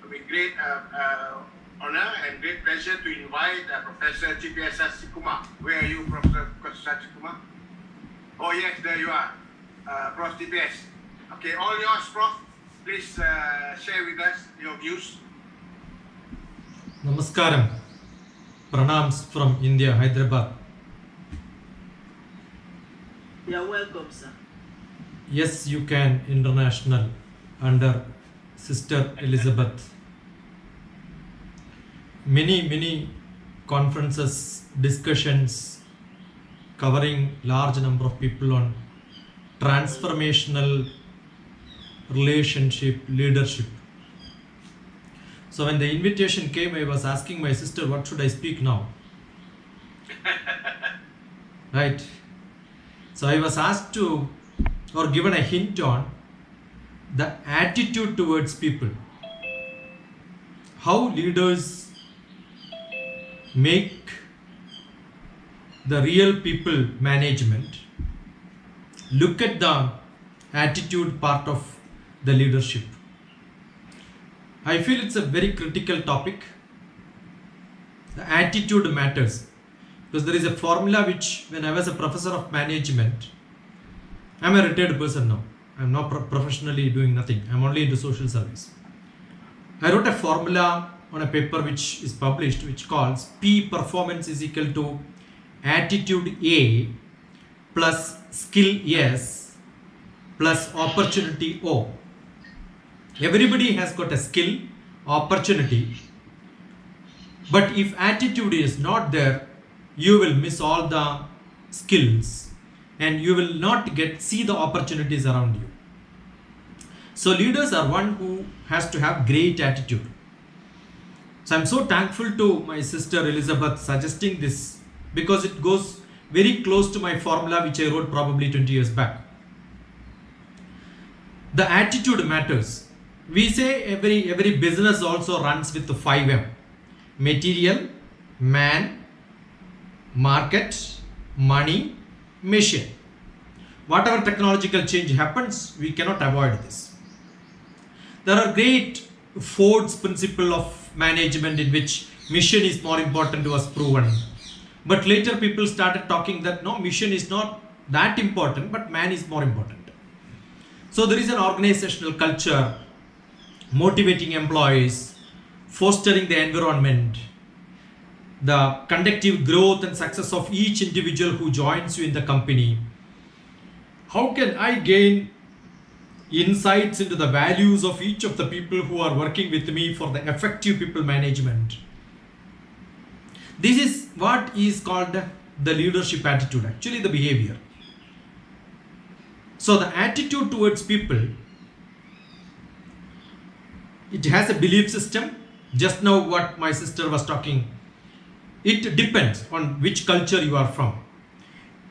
with great honor and great pleasure to invite Professor TPS Sikuma. Where are you, Professor Sikuma? Oh yes, there you are, Prof. TPS. Okay, all yours, Prof. Please share with us your views. Namaskaram. Pranams from India, Hyderabad. You're welcome, sir. Yes, you can international under Sister Elizabeth. Many conferences, discussions covering large number of people on transformational relationship, leadership. So when the invitation came, I was asking my sister, what should I speak now? Right. So I was asked to, or given a hint on the attitude towards people. How leaders make the real people management look at the attitude part of the leadership. I feel it's a very critical topic. The attitude matters. Because there is a formula which, when I was a professor of management, I'm a retired person now. I'm not professionally doing nothing. I'm only into social service. I wrote a formula on a paper which is published, which calls P performance is equal to attitude A plus skill S plus opportunity O. Everybody has got a skill, opportunity, but if attitude is not there, you will miss all the skills and you will not see the opportunities around you. So leaders are one who has to have great attitude. So I'm so thankful to my sister Elizabeth suggesting this, because it goes very close to my formula which I wrote probably 20 years back. The attitude matters. We say every business also runs with the 5M. Material, man, market, money, mission. Whatever technological change happens, we cannot avoid this. There are great Ford's principle of management in which mission is more important was proven. But later people started talking that no, mission is not that important, but man is more important. So there is an organizational culture, motivating employees, fostering the environment, the conductive growth and success of each individual who joins you in the company. How can I gain insights into the values of each of the people who are working with me for the effective people management? This is what is called the leadership attitude, actually the behavior. So the attitude towards people, it has a belief system. Just now what my sister was talking, it depends on which culture you are from.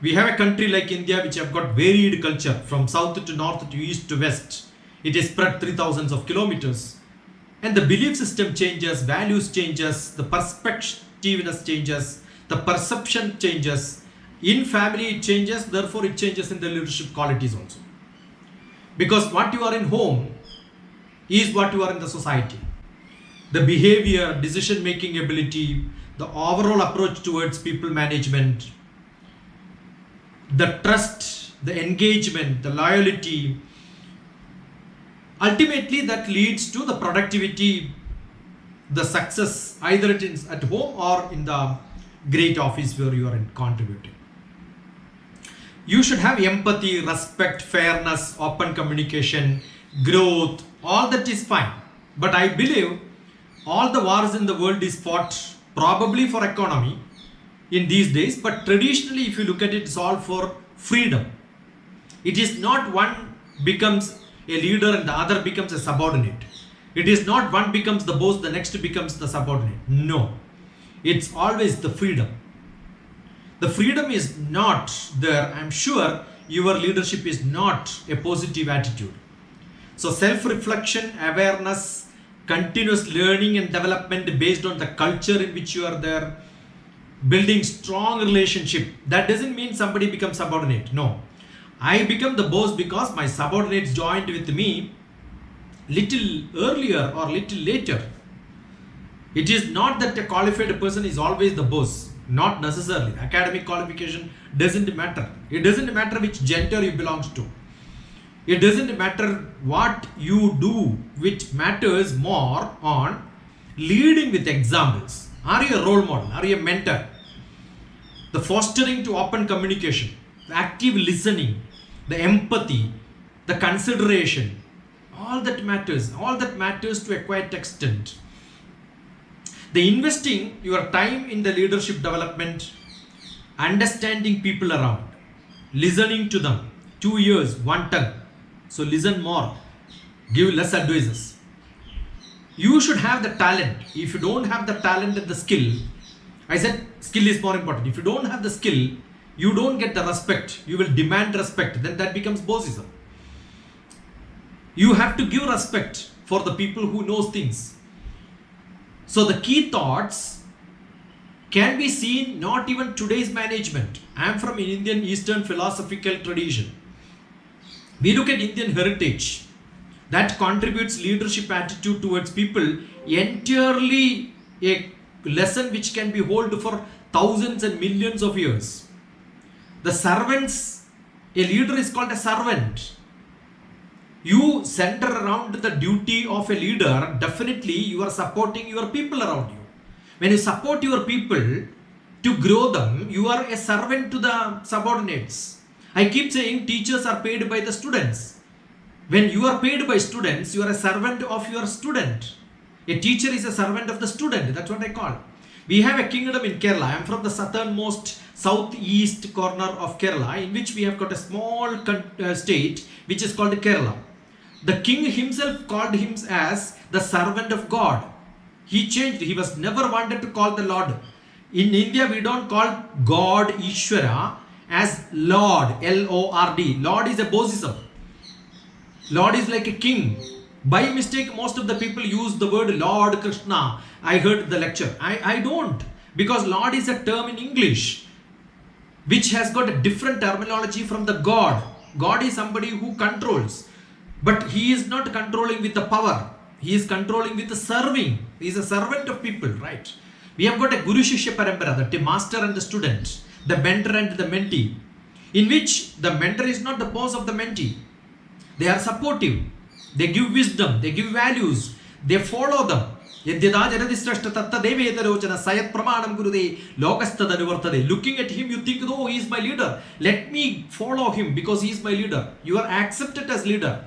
We have a country like India which have got varied culture from south to north to east to west. It is spread 3,000 of kilometers. And the belief system changes, values changes, the perspectiveness changes, the perception changes. In family it changes, therefore it changes in the leadership qualities also. Because what you are in home is what you are in the society. The behavior, decision making ability, the overall approach towards people management, the trust, the engagement, the loyalty, ultimately that leads to the productivity, the success, either it is at home or in the great office where you are contributing. You should have empathy, respect, fairness, open communication, growth, all that is fine. But I believe all the wars in the world is fought probably for economy in these days, but traditionally if you look at it, it's all for freedom. It is not one becomes a leader and the other becomes a subordinate. It is not one becomes the boss, the next becomes the subordinate. No, it's always the freedom. The freedom is not there. I'm sure your leadership is not a positive attitude. So self-reflection, awareness, continuous learning and development based on the culture in which you are there, building strong relationship. That doesn't mean somebody becomes subordinate. No, I become the boss because my subordinates joined with me little earlier or little later. It is not that a qualified person is always the boss. Not necessarily. Academic qualification doesn't matter. It doesn't matter which gender you belong to. It doesn't matter what you do, which matters more on leading with examples. Are you a role model? Are you a mentor? The fostering to open communication, the active listening, the empathy, the consideration, all that matters to a quite extent. The investing your time in the leadership development, understanding people around, listening to them, 2 ears, 1 tongue. So listen more, give less advices. You should have the talent. If you don't have the talent and the skill, I said skill is more important. If you don't have the skill, you don't get the respect. You will demand respect. Then that becomes bossism. You have to give respect for the people who knows things. So the key thoughts can be seen not even today's management. I am from an Indian Eastern philosophical tradition. We look at Indian heritage that contributes leadership attitude towards people entirely a lesson which can be held for thousands and millions of years. The servants, a leader is called a servant. You center around the duty of a leader, definitely you are supporting your people around you. When you support your people to grow them, you are a servant to the subordinates. I keep saying teachers are paid by the students. When you are paid by students, you are a servant of your student. A teacher is a servant of the student. That's what I call. We have a kingdom in Kerala. I am from the southernmost southeast corner of Kerala, in which we have got a small state which is called Kerala. The king himself called him as the servant of God. He changed. He was never wanted to call the Lord. In India, we don't call God Ishvara as Lord, L-O-R-D. Lord is a bossism. Lord is like a king. By mistake, most of the people use the word Lord Krishna. I heard the lecture. I don't. Because Lord is a term in English which has got a different terminology from the God. God is somebody who controls. But he is not controlling with the power. He is controlling with the serving. He is a servant of people, right? We have got a Guru Shishya Parampara, the master and the student, the mentor and the mentee, in which the mentor is not the boss of the mentee. They are supportive. They give wisdom. They give values. They follow them. Looking at him, you think, oh, he is my leader. Let me follow him because he is my leader. You are accepted as leader.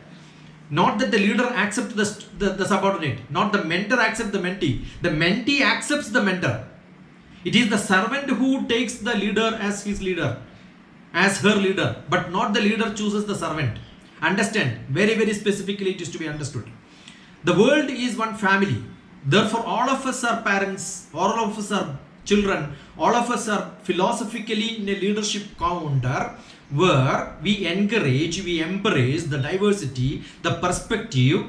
Not that the leader accepts the subordinate. Not the mentor accepts the mentee. The mentee accepts the mentor. It is the servant who takes the leader as his leader, as her leader. But not the leader chooses the servant. Understand, very, very specifically it is to be understood. The world is one family. Therefore, all of us are parents, all of us are children, all of us are philosophically in a leadership counter where we encourage, we embrace the diversity, the perspective.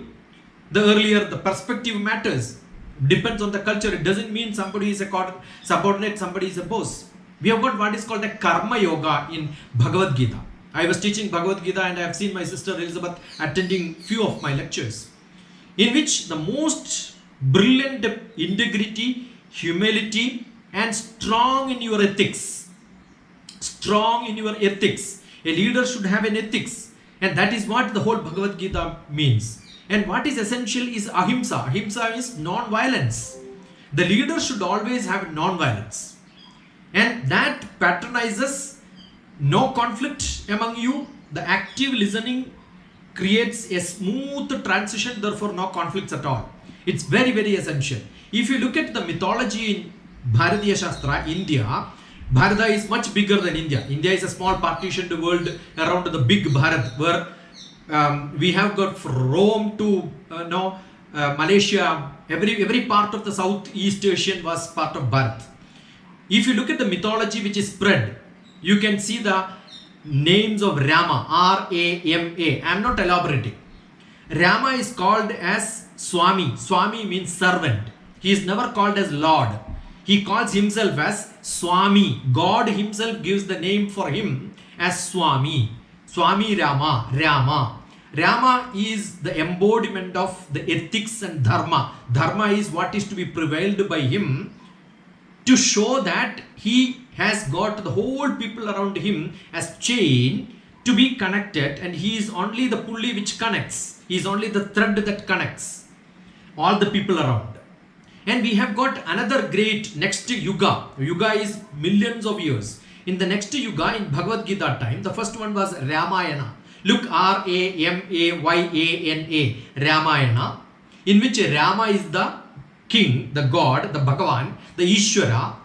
The perspective matters. Depends on the culture. It doesn't mean somebody is a subordinate, somebody is a boss. We have got what is called a karma yoga in Bhagavad Gita. I was teaching Bhagavad Gita and I have seen my sister Elizabeth attending few of my lectures, in which the most brilliant integrity, humility and strong in your ethics. Strong in your ethics. A leader should have an ethics, and that is what the whole Bhagavad Gita means. And what is essential is ahimsa. Ahimsa is non-violence. The leader should always have non-violence, and that patronizes no conflict among you. The active listening creates a smooth transition, therefore no conflicts at all. It's very, very essential. If you look at the mythology in Bharatheeya Shastra, India, Bharata is much bigger than India. India is a small partitioned world around the big Bharat, where we have got from Rome to Malaysia. Every part of the Southeast Asian was part of Bharat. If you look at the mythology which is spread, you can see the names of Rama, R-A-M-A. I am not elaborating. Rama is called as Swami. Swami means servant. He is never called as Lord. He calls himself as Swami. God himself gives the name for him as Swami. Swami Rama, Rama. Rama is the embodiment of the ethics and dharma. Dharma is what is to be prevailed by him to show that he has got the whole people around him as chain to be connected, and he is only the pulley which connects. He is only the thread that connects all the people around. And we have got another great next yuga. Yuga is millions of years. In the next yuga, in Bhagavad Gita time, the first one was Ramayana. Look, Ramayana, Ramayana, in which Rama is the king, the god, the Bhagavan, the Ishvara.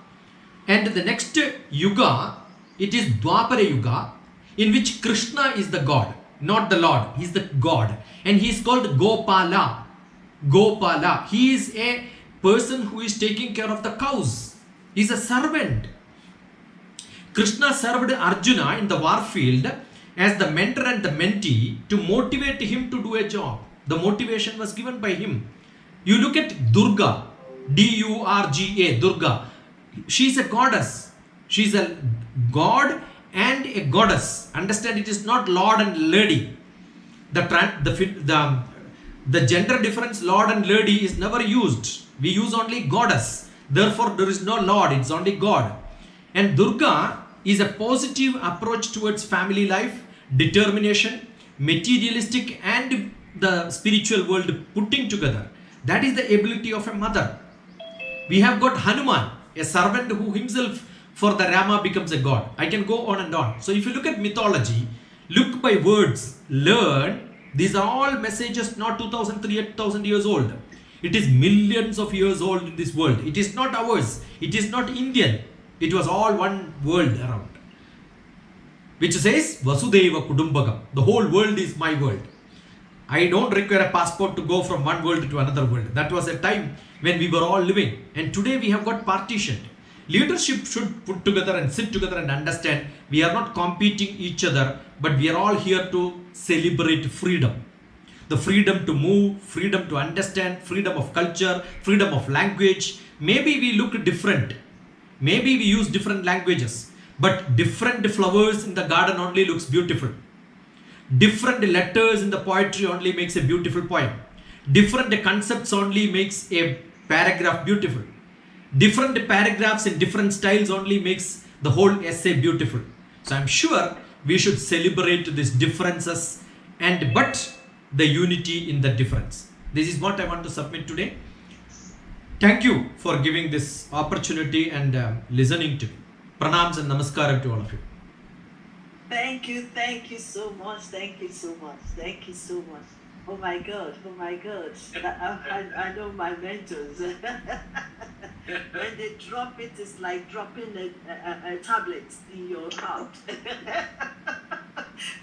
And the next yuga, it is Dwapara Yuga, in which Krishna is the god, not the Lord. He is the god. And he is called Gopala. Gopala. He is a person who is taking care of the cows. He is a servant. Krishna served Arjuna in the war field as the mentor and the mentee to motivate him to do a job. The motivation was given by him. You look at Durga, D-U-R-G-A, Durga. She is a goddess. She is a god and a goddess. Understand, it is not Lord and Lady. The gender difference Lord and Lady is never used. We use only goddess. Therefore, there is no Lord, it's only God. And Durga is a positive approach towards family life, determination, materialistic and the spiritual world putting together. That is the ability of a mother. We have got Hanuman, a servant who himself for the Rama becomes a god. I can go on and on. So if you look at mythology, look by words, learn. These are all messages not 2,000, 3,000 years old. It is millions of years old in this world. It is not ours. It is not Indian. It was all one world around. Which says, Vasudeva Kudumbakam. The whole world is my world. I don't require a passport to go from one world to another world. That was a time when we were all living. And today we have got partitioned. Leadership should put together and sit together and understand we are not competing each other, but we are all here to celebrate freedom. The freedom to move, freedom to understand, freedom of culture, freedom of language. Maybe we look different. Maybe we use different languages, but different flowers in the garden only looks beautiful. Different letters in the poetry only makes a beautiful poem. Different concepts only makes a paragraph beautiful. Different paragraphs in different styles only makes the whole essay beautiful. So I'm sure we should celebrate these differences but the unity in the difference. This is what I want to submit today. Thank you for giving this opportunity and listening to me. Pranams and namaskaram to all of you. Thank you so much, thank you so much, thank you so much. Oh my God, I know my mentors. When they drop it, it's like dropping a tablet in your heart.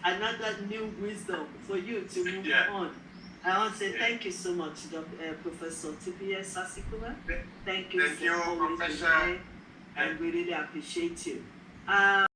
Another new wisdom for you to move on. I want to say thank you so much, Professor TPS Sasikuma. Thank you for always being here, and we really appreciate you.